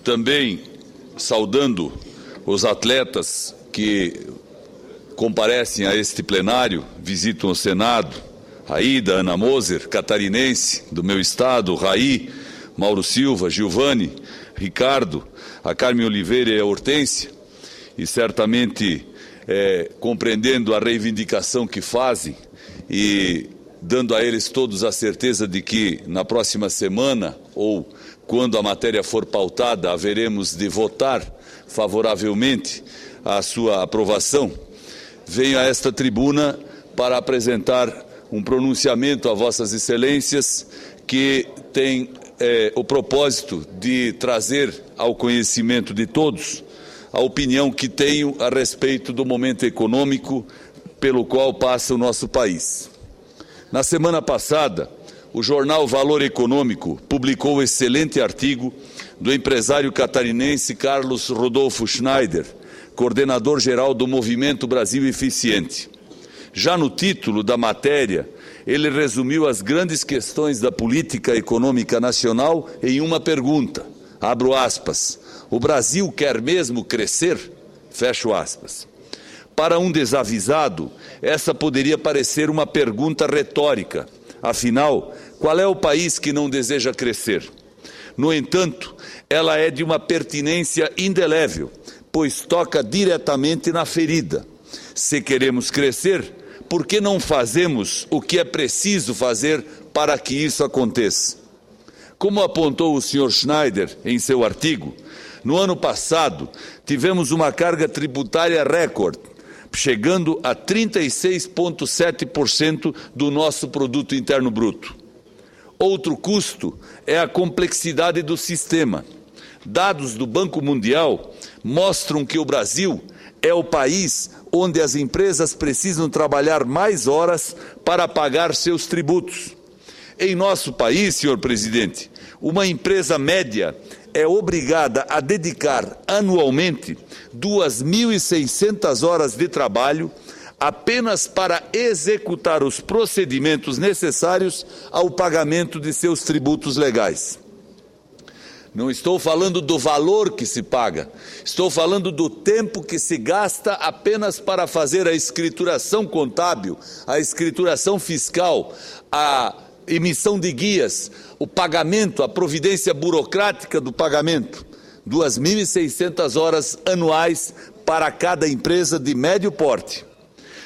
também saudando os atletas que comparecem a este plenário, visitam o Senado, a Ida, Ana Moser, catarinense, do meu estado, Raí, Mauro Silva, Giovanni, Ricardo, a Carmen Oliveira e a Hortência, e certamente compreendendo a reivindicação que fazem e dando a eles todos a certeza de que na próxima semana ou quando a matéria for pautada, haveremos de votar favoravelmente a sua aprovação, venho a esta tribuna para apresentar um pronunciamento a Vossas Excelências que tem o propósito de trazer ao conhecimento de todos a opinião que tenho a respeito do momento econômico pelo qual passa o nosso país. Na semana passada, o jornal Valor Econômico publicou um excelente artigo do empresário catarinense Carlos Rodolfo Schneider, coordenador-geral do Movimento Brasil Eficiente. Já no título da matéria, ele resumiu as grandes questões da política econômica nacional em uma pergunta, abro aspas, o Brasil quer mesmo crescer? Fecho aspas. Para um desavisado, essa poderia parecer uma pergunta retórica. Afinal, qual é o país que não deseja crescer? No entanto, ela é de uma pertinência indelével, pois toca diretamente na ferida. Se queremos crescer, por que não fazemos o que é preciso fazer para que isso aconteça? Como apontou o Sr. Schneider em seu artigo, no ano passado tivemos uma carga tributária recorde, chegando a 36,7% do nosso produto interno bruto. Outro custo é a complexidade do sistema. Dados do Banco Mundial mostram que o Brasil é o país onde as empresas precisam trabalhar mais horas para pagar seus tributos. Em nosso país, senhor presidente, uma empresa média é obrigada a dedicar anualmente 2.600 horas de trabalho apenas para executar os procedimentos necessários ao pagamento de seus tributos legais. Não estou falando do valor que se paga, estou falando do tempo que se gasta apenas para fazer a escrituração contábil, a escrituração fiscal, a emissão de guias, o pagamento, a providência burocrática do pagamento. 2.600 horas anuais para cada empresa de médio porte.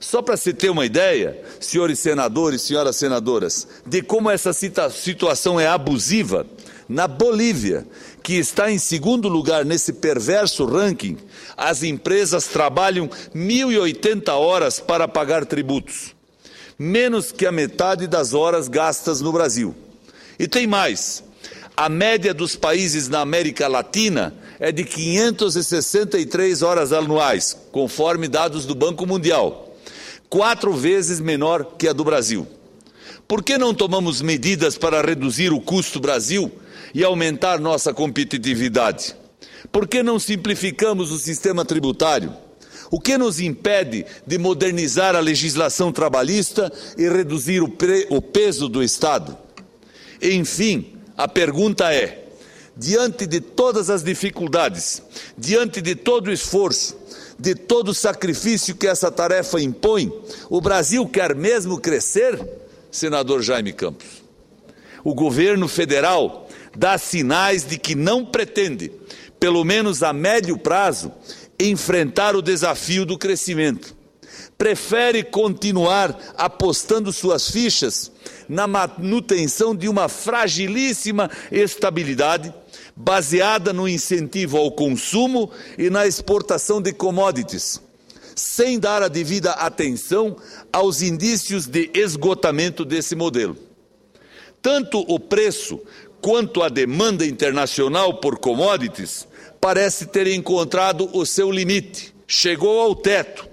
Só para se ter uma ideia, senhores senadores, senhoras senadoras, de como essa situação é abusiva, na Bolívia, que está em segundo lugar nesse perverso ranking, as empresas trabalham 1.080 horas para pagar tributos, menos que a metade das horas gastas no Brasil. E tem mais, a média dos países na América Latina é de 563 horas anuais, conforme dados do Banco Mundial, 4 vezes menor que a do Brasil. Por que não tomamos medidas para reduzir o custo Brasil e aumentar nossa competitividade? Por que não simplificamos o sistema tributário? O que nos impede de modernizar a legislação trabalhista e reduzir o peso do Estado? Enfim, a pergunta é, diante de todas as dificuldades, diante de todo o esforço, de todo o sacrifício que essa tarefa impõe, o Brasil quer mesmo crescer, senador Jaime Campos? O governo federal dá sinais de que não pretende, pelo menos a médio prazo, enfrentar o desafio do crescimento. Prefere continuar apostando suas fichas na manutenção de uma fragilíssima estabilidade, baseada no incentivo ao consumo e na exportação de commodities, sem dar a devida atenção aos indícios de esgotamento desse modelo. Tanto o preço quanto a demanda internacional por commodities parece ter encontrado o seu limite, chegou ao teto,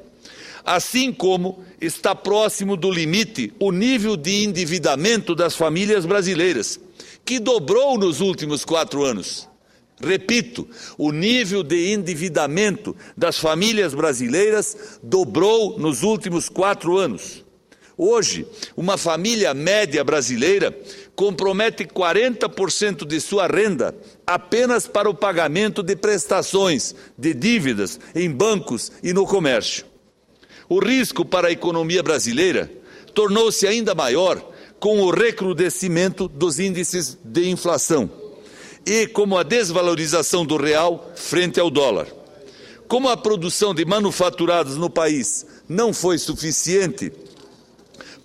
assim como está próximo do limite o nível de endividamento das famílias brasileiras, que dobrou nos últimos 4 anos. Repito, o nível de endividamento das famílias brasileiras dobrou nos últimos 4 anos. Hoje, uma família média brasileira compromete 40% de sua renda apenas para o pagamento de prestações, de dívidas em bancos e no comércio. O risco para a economia brasileira tornou-se ainda maior com o recrudescimento dos índices de inflação e como a desvalorização do real frente ao dólar. Como a produção de manufaturados no país não foi suficiente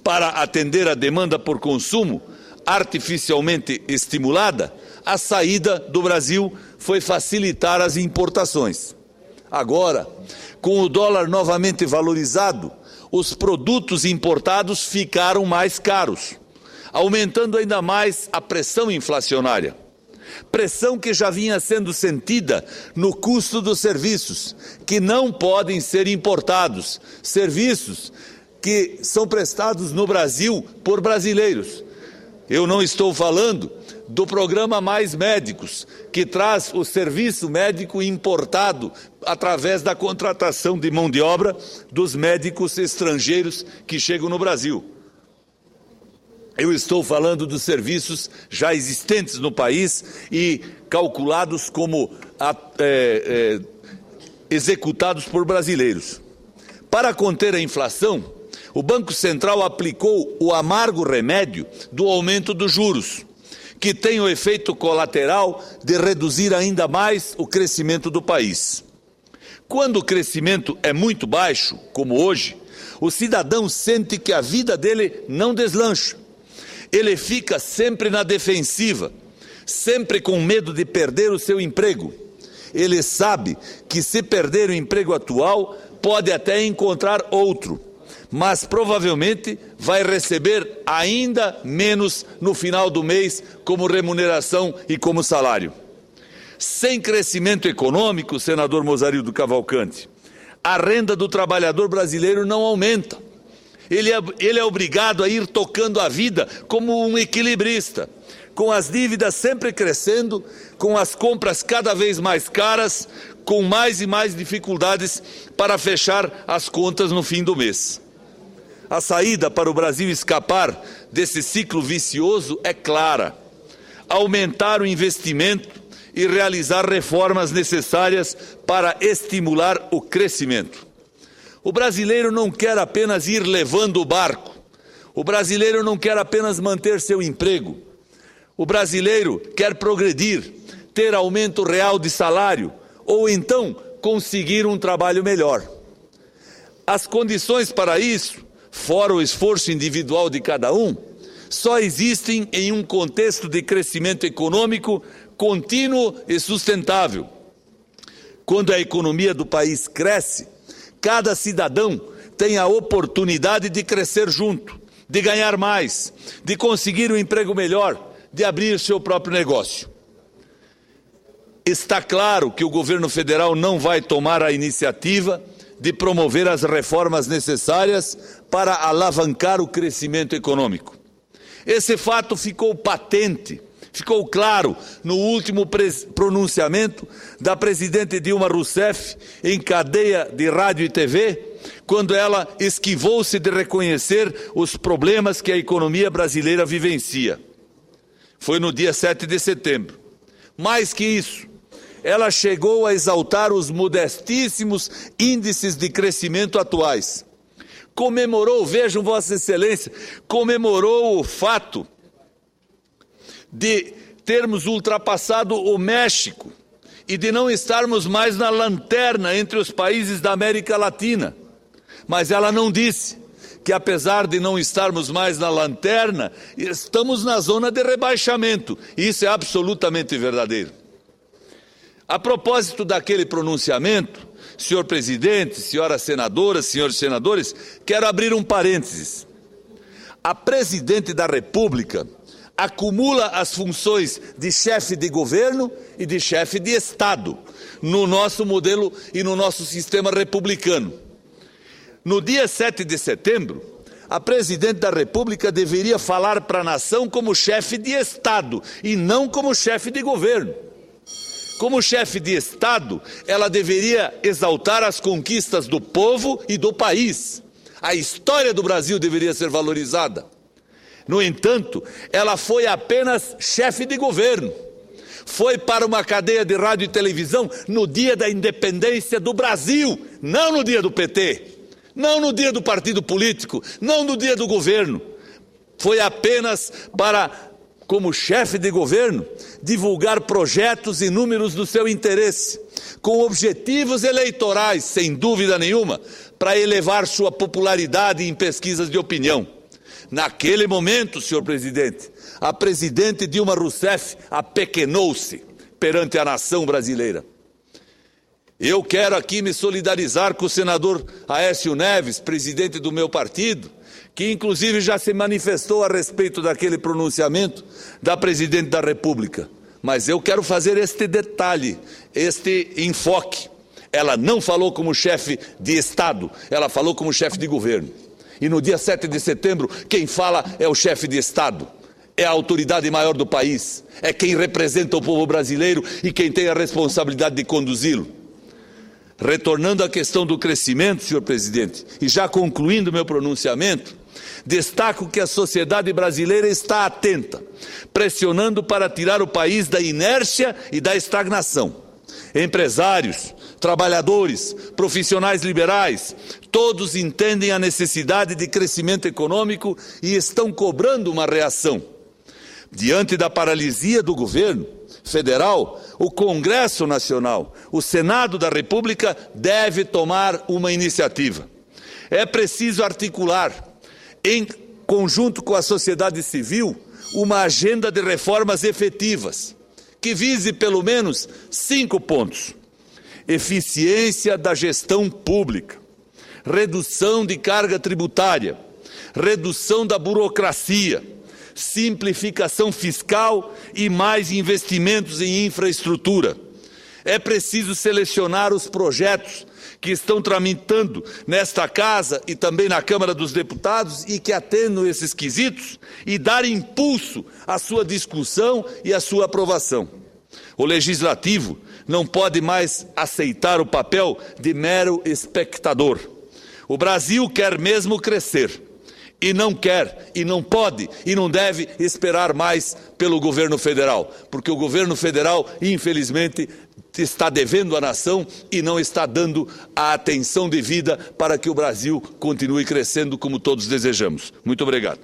para atender a demanda por consumo artificialmente estimulada, a saída do Brasil foi facilitar as importações. Agora, com o dólar novamente valorizado, os produtos importados ficaram mais caros, aumentando ainda mais a pressão inflacionária. Pressão que já vinha sendo sentida no custo dos serviços, que não podem ser importados, serviços que são prestados no Brasil por brasileiros. Eu não estou falando do programa Mais Médicos, que traz o serviço médico importado através da contratação de mão de obra dos médicos estrangeiros que chegam no Brasil. Eu estou falando dos serviços já existentes no país e calculados como executados por brasileiros. Para conter a inflação, o Banco Central aplicou o amargo remédio do aumento dos juros, que tem o efeito colateral de reduzir ainda mais o crescimento do país. Quando o crescimento é muito baixo, como hoje, o cidadão sente que a vida dele não deslancha. Ele fica sempre na defensiva, sempre com medo de perder o seu emprego. Ele sabe que se perder o emprego atual, pode até encontrar outro, mas provavelmente vai receber ainda menos no final do mês como remuneração e como salário. Sem crescimento econômico, senador Mozarildo Cavalcante, a renda do trabalhador brasileiro não aumenta. Ele é obrigado a ir tocando a vida como um equilibrista, com as dívidas sempre crescendo, com as compras cada vez mais caras, com mais e mais dificuldades para fechar as contas no fim do mês. A saída para o Brasil escapar desse ciclo vicioso é clara: aumentar o investimento e realizar reformas necessárias para estimular o crescimento. O brasileiro não quer apenas ir levando o barco, o brasileiro não quer apenas manter seu emprego, o brasileiro quer progredir, ter aumento real de salário ou então conseguir um trabalho melhor. As condições para isso, fora o esforço individual de cada um, só existem em um contexto de crescimento econômico contínuo e sustentável. Quando a economia do país cresce, cada cidadão tem a oportunidade de crescer junto, de ganhar mais, de conseguir um emprego melhor, de abrir seu próprio negócio. Está claro que o governo federal não vai tomar a iniciativa de promover as reformas necessárias para alavancar o crescimento econômico. Esse fato ficou patente, ficou claro no último pronunciamento da presidente Dilma Rousseff em cadeia de rádio e TV, quando ela esquivou-se de reconhecer os problemas que a economia brasileira vivencia. Foi no dia 7 de setembro. Mais que isso, ela chegou a exaltar os modestíssimos índices de crescimento atuais. Comemorou, vejam Vossa Excelência, comemorou o fato de termos ultrapassado o México e de não estarmos mais na lanterna entre os países da América Latina. Mas ela não disse que, apesar de não estarmos mais na lanterna, estamos na zona de rebaixamento. Isso é absolutamente verdadeiro. A propósito daquele pronunciamento, senhor presidente, senhoras senadoras, senhores senadores, quero abrir um parênteses. A presidente da República acumula as funções de chefe de governo e de chefe de Estado no nosso modelo e no nosso sistema republicano. No dia 7 de setembro, a presidente da República deveria falar para a nação como chefe de Estado e não como chefe de governo. Como chefe de Estado, ela deveria exaltar as conquistas do povo e do país, A história do Brasil deveria ser valorizada. No entanto, ela foi apenas chefe de governo. Foi para uma cadeia de rádio e televisão no dia da independência do Brasil, não no dia do PT, não no dia do partido político, não no dia do governo. Foi apenas para, como chefe de governo, divulgar projetos e números do seu interesse, com objetivos eleitorais, sem dúvida nenhuma, para elevar sua popularidade em pesquisas de opinião. Naquele momento, senhor presidente, a presidente Dilma Rousseff apequenou-se perante a nação brasileira. Eu quero aqui me solidarizar com o senador Aécio Neves, presidente do meu partido, que inclusive já se manifestou a respeito daquele pronunciamento da presidente da República. Mas eu quero fazer este detalhe, este enfoque. Ela não falou como chefe de Estado, ela falou como chefe de governo. E no dia 7 de setembro, quem fala é o chefe de Estado, é a autoridade maior do país, é quem representa o povo brasileiro e quem tem a responsabilidade de conduzi-lo. Retornando à questão do crescimento, senhor presidente, e já concluindo meu pronunciamento, destaco que a sociedade brasileira está atenta, pressionando para tirar o país da inércia e da estagnação. Empresários, trabalhadores, profissionais liberais, todos entendem a necessidade de crescimento econômico e estão cobrando uma reação. Diante da paralisia do governo federal, o Congresso Nacional, o Senado da República deve tomar uma iniciativa. É preciso articular, em conjunto com a sociedade civil, uma agenda de reformas efetivas, que vise pelo menos 5 pontos. Eficiência da gestão pública, redução de carga tributária, redução da burocracia, simplificação fiscal e mais investimentos em infraestrutura. É preciso selecionar os projetos que estão tramitando nesta Casa e também na Câmara dos Deputados e que atendam esses quesitos e dar impulso à sua discussão e à sua aprovação. O Legislativo não pode mais aceitar o papel de mero espectador. O Brasil quer mesmo crescer. E não quer, e não pode, e não deve esperar mais pelo governo federal, porque o governo federal, infelizmente, está devendo à nação e não está dando a atenção devida para que o Brasil continue crescendo como todos desejamos. Muito obrigado.